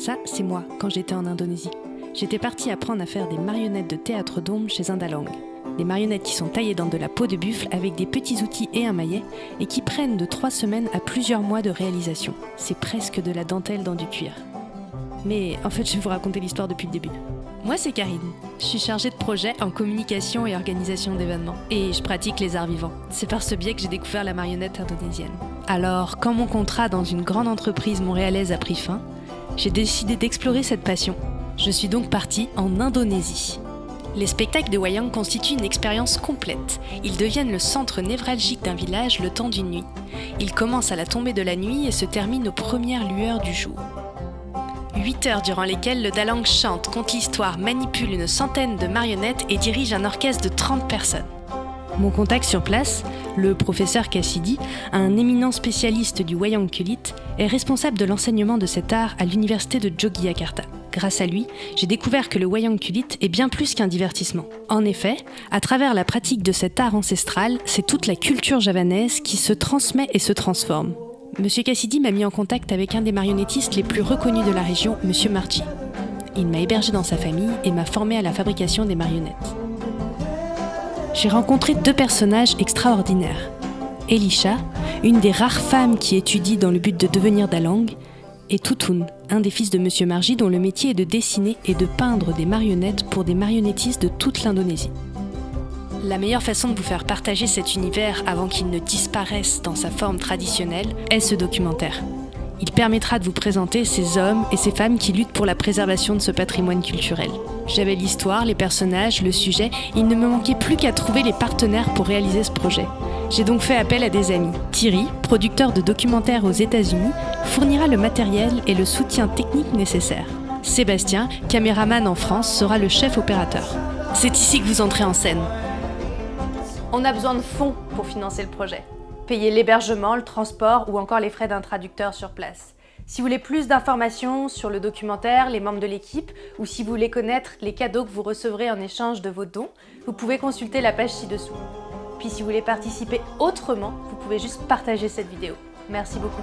Ça, c'est moi, quand j'étais en Indonésie. J'étais partie apprendre à faire des marionnettes de théâtre d'ombre chez un dalang. Des marionnettes qui sont taillées dans de la peau de buffle avec des petits outils et un maillet et qui prennent de 3 semaines à plusieurs mois de réalisation. C'est presque de la dentelle dans du cuir. Mais en fait, je vais vous raconter l'histoire depuis le début. Moi, c'est Karine. Je suis chargée de projet en communication et organisation d'événements. Et je pratique les arts vivants. C'est par ce biais que j'ai découvert la marionnette indonésienne. Alors, quand mon contrat dans une grande entreprise montréalaise a pris fin, j'ai décidé d'explorer cette passion. Je suis donc partie en Indonésie. Les spectacles de wayang constituent une expérience complète. Ils deviennent le centre névralgique d'un village le temps d'une nuit. Ils commencent à la tombée de la nuit et se terminent aux premières lueurs du jour. 8 heures durant lesquelles le dalang chante, conte l'histoire, manipule une centaine de marionnettes et dirige un orchestre de 30 personnes. Mon contact sur place, le professeur Cassidy, un éminent spécialiste du wayang kulit, est responsable de l'enseignement de cet art à l'université de Yogyakarta. Grâce à lui, j'ai découvert que le wayang kulit est bien plus qu'un divertissement. En effet, à travers la pratique de cet art ancestral, c'est toute la culture javanaise qui se transmet et se transforme. Monsieur Cassidy m'a mis en contact avec un des marionnettistes les plus reconnus de la région, Monsieur Marji. Il m'a hébergé dans sa famille et m'a formé à la fabrication des marionnettes. J'ai rencontré 2 personnages extraordinaires. Elisha, une des rares femmes qui étudie dans le but de devenir dalang, et Tutun, un des fils de Monsieur Marji dont le métier est de dessiner et de peindre des marionnettes pour des marionnettistes de toute l'Indonésie. La meilleure façon de vous faire partager cet univers avant qu'il ne disparaisse dans sa forme traditionnelle est ce documentaire. Il permettra de vous présenter ces hommes et ces femmes qui luttent pour la préservation de ce patrimoine culturel. J'avais l'histoire, les personnages, le sujet, il ne me manquait plus qu'à trouver les partenaires pour réaliser ce projet. J'ai donc fait appel à des amis. Thierry, producteur de documentaires aux États-Unis, fournira le matériel et le soutien technique nécessaire. Sébastien, caméraman en France, sera le chef opérateur. C'est ici que vous entrez en scène. On a besoin de fonds pour financer le projet. Payer l'hébergement, le transport ou encore les frais d'un traducteur sur place. Si vous voulez plus d'informations sur le documentaire, les membres de l'équipe, ou si vous voulez connaître les cadeaux que vous recevrez en échange de vos dons, vous pouvez consulter la page ci-dessous. Puis si vous voulez participer autrement, vous pouvez juste partager cette vidéo. Merci beaucoup.